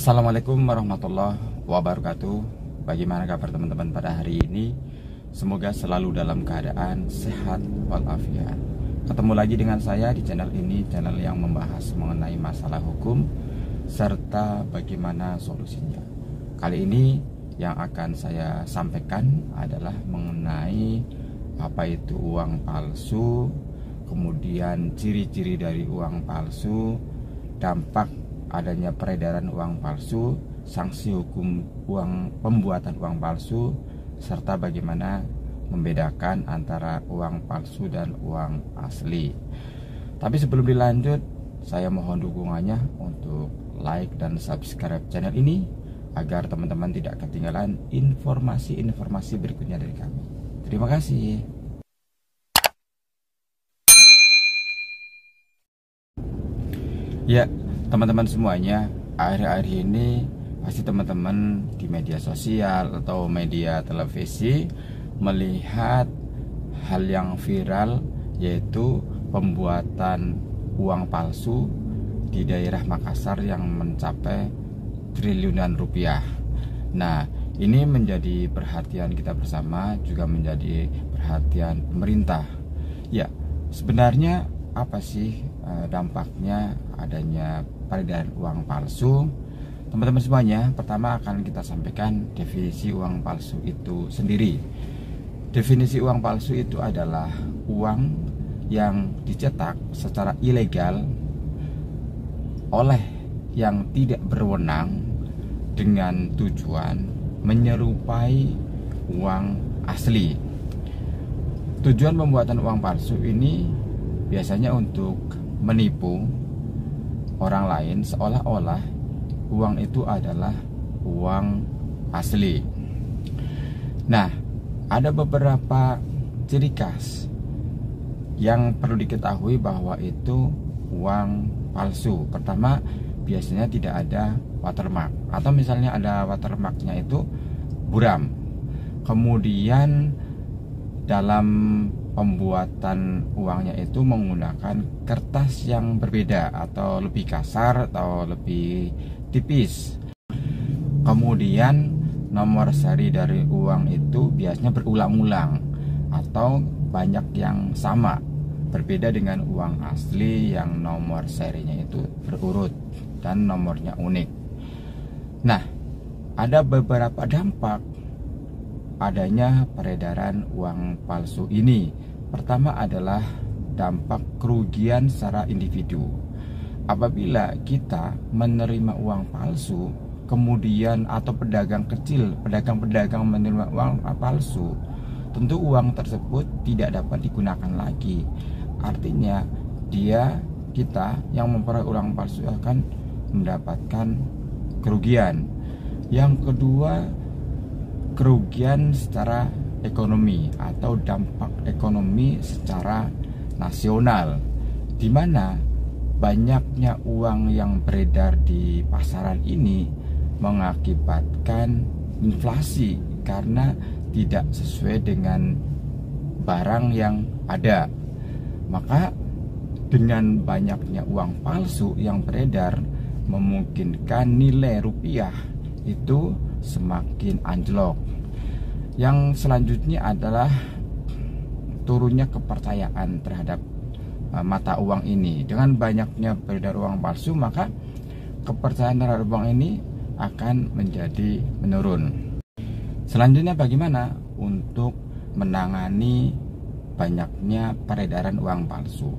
Assalamualaikum warahmatullahi wabarakatuh. Bagaimana kabar teman-teman pada hari ini? Semoga selalu dalam keadaan sehat walafiat. Ketemu lagi dengan saya di channel ini, channel yang membahas mengenai masalah hukum serta bagaimana solusinya. Kali ini yang akan saya sampaikan adalah mengenai apa itu uang palsu, kemudian ciri-ciri dari uang palsu, dampak adanya peredaran uang palsu, sanksi hukum pembuatan uang palsu, serta bagaimana membedakan antara uang palsu dan uang asli. Tapi sebelum dilanjut, saya mohon dukungannya untuk like dan subscribe channel ini agar teman-teman tidak ketinggalan informasi-informasi berikutnya dari kami. Terima kasih. Ya, teman-teman semuanya, akhir-akhir ini pasti teman-teman di media sosial atau media televisi melihat hal yang viral, yaitu pembuatan uang palsu di daerah Makassar yang mencapai triliunan rupiah. Nah, ini menjadi perhatian kita bersama, juga menjadi perhatian pemerintah. Ya, sebenarnya apa sih dampaknya adanya peredaran uang palsu? Teman-teman semuanya, pertama akan kita sampaikan definisi uang palsu itu sendiri. Definisi uang palsu itu adalah uang yang dicetak secara ilegal oleh yang tidak berwenang dengan tujuan menyerupai uang asli. Tujuan pembuatan uang palsu ini biasanya untuk menipu orang lain seolah-olah uang itu adalah uang asli. Nah, ada beberapa ciri khas yang perlu diketahui bahwa itu uang palsu. Pertama, biasanya tidak ada watermark, atau misalnya ada watermarknya itu buram. Kemudian dalam pembuatan uangnya itu menggunakan kertas yang berbeda, atau lebih kasar atau lebih tipis. Kemudian nomor seri dari uang itu biasanya berulang-ulang atau banyak yang sama, berbeda dengan uang asli yang nomor serinya itu berurut dan nomornya unik. Nah, ada beberapa dampak adanya peredaran uang palsu ini. Pertama adalah dampak kerugian secara individu. Apabila kita menerima uang palsu, kemudian atau pedagang kecil, pedagang-pedagang menerima uang palsu, tentu uang tersebut tidak dapat digunakan lagi. Artinya kita yang memperoleh uang palsu akan mendapatkan kerugian. Yang kedua, kerugian secara ekonomi atau dampak ekonomi secara nasional, di mana banyaknya uang yang beredar di pasaran ini mengakibatkan inflasi karena tidak sesuai dengan barang yang ada. Maka dengan banyaknya uang palsu yang beredar memungkinkan nilai rupiah itu semakin anjlok. Yang selanjutnya adalah turunnya kepercayaan terhadap mata uang ini. Dengan banyaknya beredar uang palsu, maka kepercayaan terhadap uang ini akan menjadi menurun. Selanjutnya, bagaimana untuk menangani banyaknya peredaran uang palsu?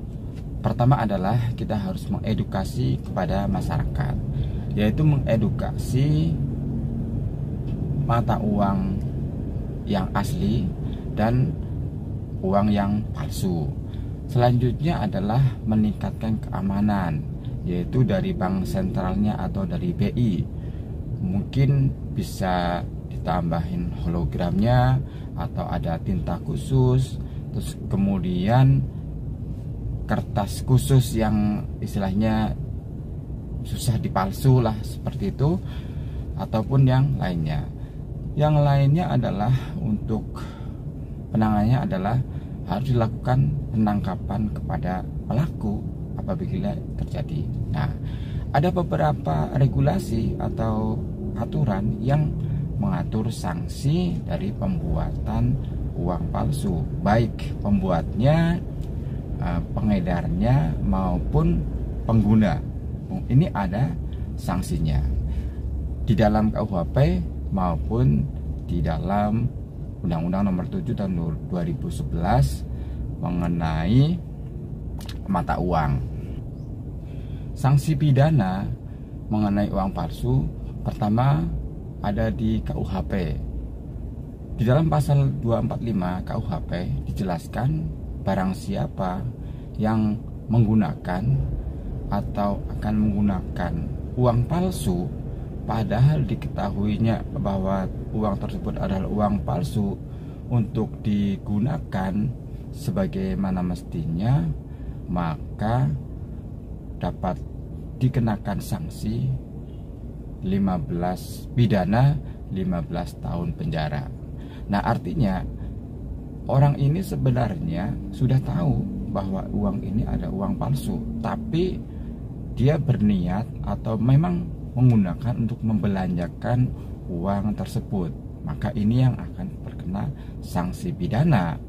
Pertama adalah kita harus mengedukasi kepada masyarakat, yaitu mengedukasi mata uang yang asli dan uang yang palsu. Selanjutnya adalah meningkatkan keamanan, yaitu dari bank sentralnya atau dari BI. Mungkin bisa ditambahin hologramnya atau ada tinta khusus, terus kemudian kertas khusus yang istilahnya susah dipalsu lah, seperti itu, ataupun yang lainnya. Yang lainnya adalah untuk penanganannya adalah harus dilakukan penangkapan kepada pelaku apabila terjadi. Nah, ada beberapa regulasi atau aturan yang mengatur sanksi dari pembuatan uang palsu, baik pembuatnya, pengedarnya maupun pengguna. Ini ada sanksinya di dalam KUHP maupun di dalam Undang-Undang Nomor 7 Tahun 2011 mengenai mata uang. Sanksi pidana mengenai uang palsu pertama ada di KUHP. Di dalam pasal 245 KUHP dijelaskan barang siapa yang menggunakan atau akan menggunakan uang palsu padahal diketahuinya bahwa uang tersebut adalah uang palsu untuk digunakan sebagaimana mestinya, maka dapat dikenakan sanksi 15 pidana 15 tahun penjara. Nah, artinya orang ini sebenarnya sudah tahu bahwa uang ini ada uang palsu, tapi dia berniat atau memang menggunakan untuk membelanjakan uang tersebut, maka ini yang akan terkena sanksi pidana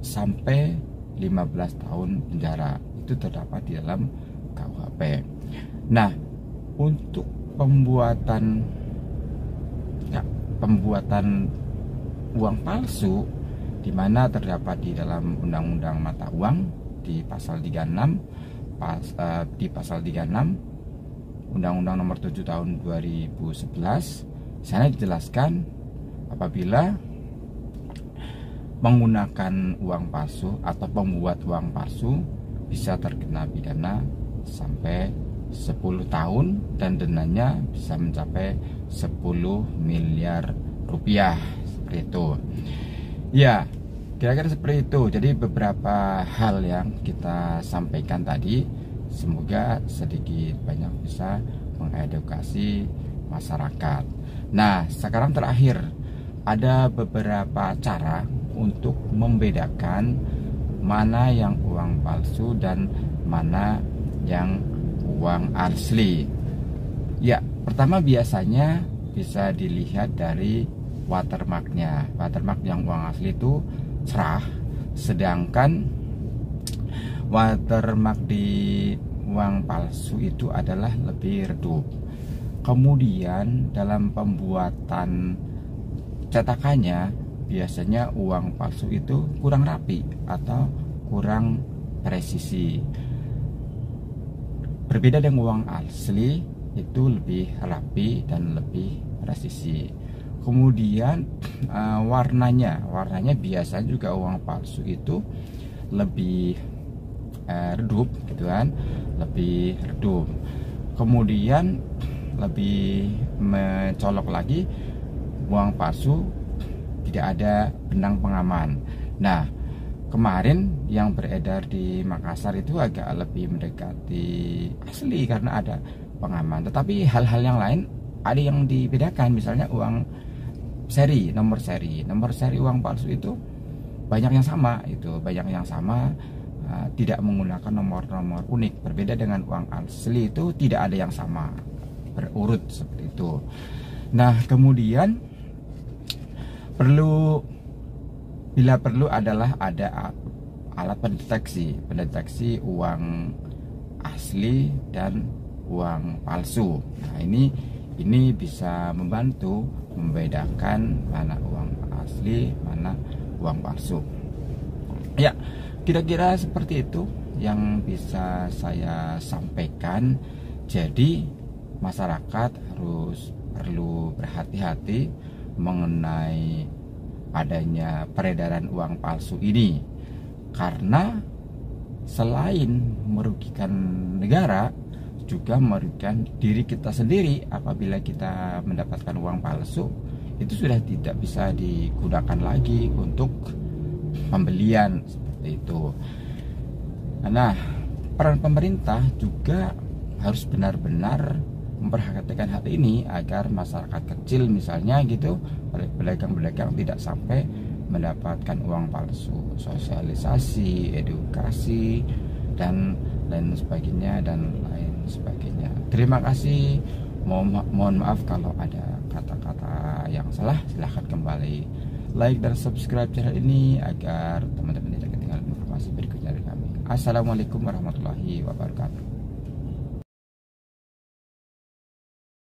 sampai 15 tahun penjara. Itu terdapat di dalam KUHP. Nah, untuk pembuatan uang palsu di mana terdapat di dalam Undang-Undang Mata Uang di pasal 36 di pasal 36 Undang-Undang Nomor 7 Tahun 2011, sana dijelaskan apabila menggunakan uang palsu atau pembuat uang palsu bisa terkena pidana sampai 10 tahun dan dendanya bisa mencapai 10 miliar rupiah, seperti itu. Ya, kira-kira seperti itu. Jadi beberapa hal yang kita sampaikan tadi semoga sedikit banyak bisa mengedukasi masyarakat. Nah, sekarang terakhir ada beberapa cara untuk membedakan mana yang uang palsu dan mana yang uang asli. Ya, pertama biasanya bisa dilihat dari watermarknya. Watermark yang uang asli itu cerah, sedangkan watermark di uang palsu itu adalah lebih redup. Kemudian dalam pembuatan cetakannya biasanya uang palsu itu kurang rapi atau kurang presisi. Berbeda dengan uang asli itu lebih rapi dan lebih presisi. Kemudian warnanya biasa juga uang palsu itu lebih redup gitu kan, lebih redup. Kemudian lebih mencolok lagi, uang palsu tidak ada benang pengaman. Nah, kemarin yang beredar di Makassar itu agak lebih mendekati asli karena ada pengaman. Tetapi hal-hal yang lain ada yang dibedakan, misalnya uang seri, nomor seri uang palsu itu banyak yang sama, tidak menggunakan nomor-nomor unik. Berbeda dengan uang asli itu tidak ada yang sama, berurut seperti itu. Nah, kemudian bila perlu adalah ada alat pendeteksi uang asli dan uang palsu. Nah, ini bisa membantu membedakan mana uang asli, mana uang palsu. Ya, kira-kira seperti itu yang bisa saya sampaikan. Jadi masyarakat perlu berhati-hati mengenai adanya peredaran uang palsu ini, karena selain merugikan negara juga merugikan diri kita sendiri. Apabila kita mendapatkan uang palsu, itu sudah tidak bisa digunakan lagi untuk pembelian seperti itu. Nah, peran pemerintah juga harus benar-benar memperhatikan hal ini agar masyarakat kecil misalnya gitu, pedagang-pedagang tidak sampai mendapatkan uang palsu. Sosialisasi, edukasi dan lain sebagainya dan lain sebagainya. Terima kasih. Mohon maaf kalau ada kata-kata yang salah. Silahkan kembali like dan subscribe channel ini agar teman-teman tidak ketinggalan informasi berikutnya dari kami. Assalamualaikum warahmatullahi wabarakatuh.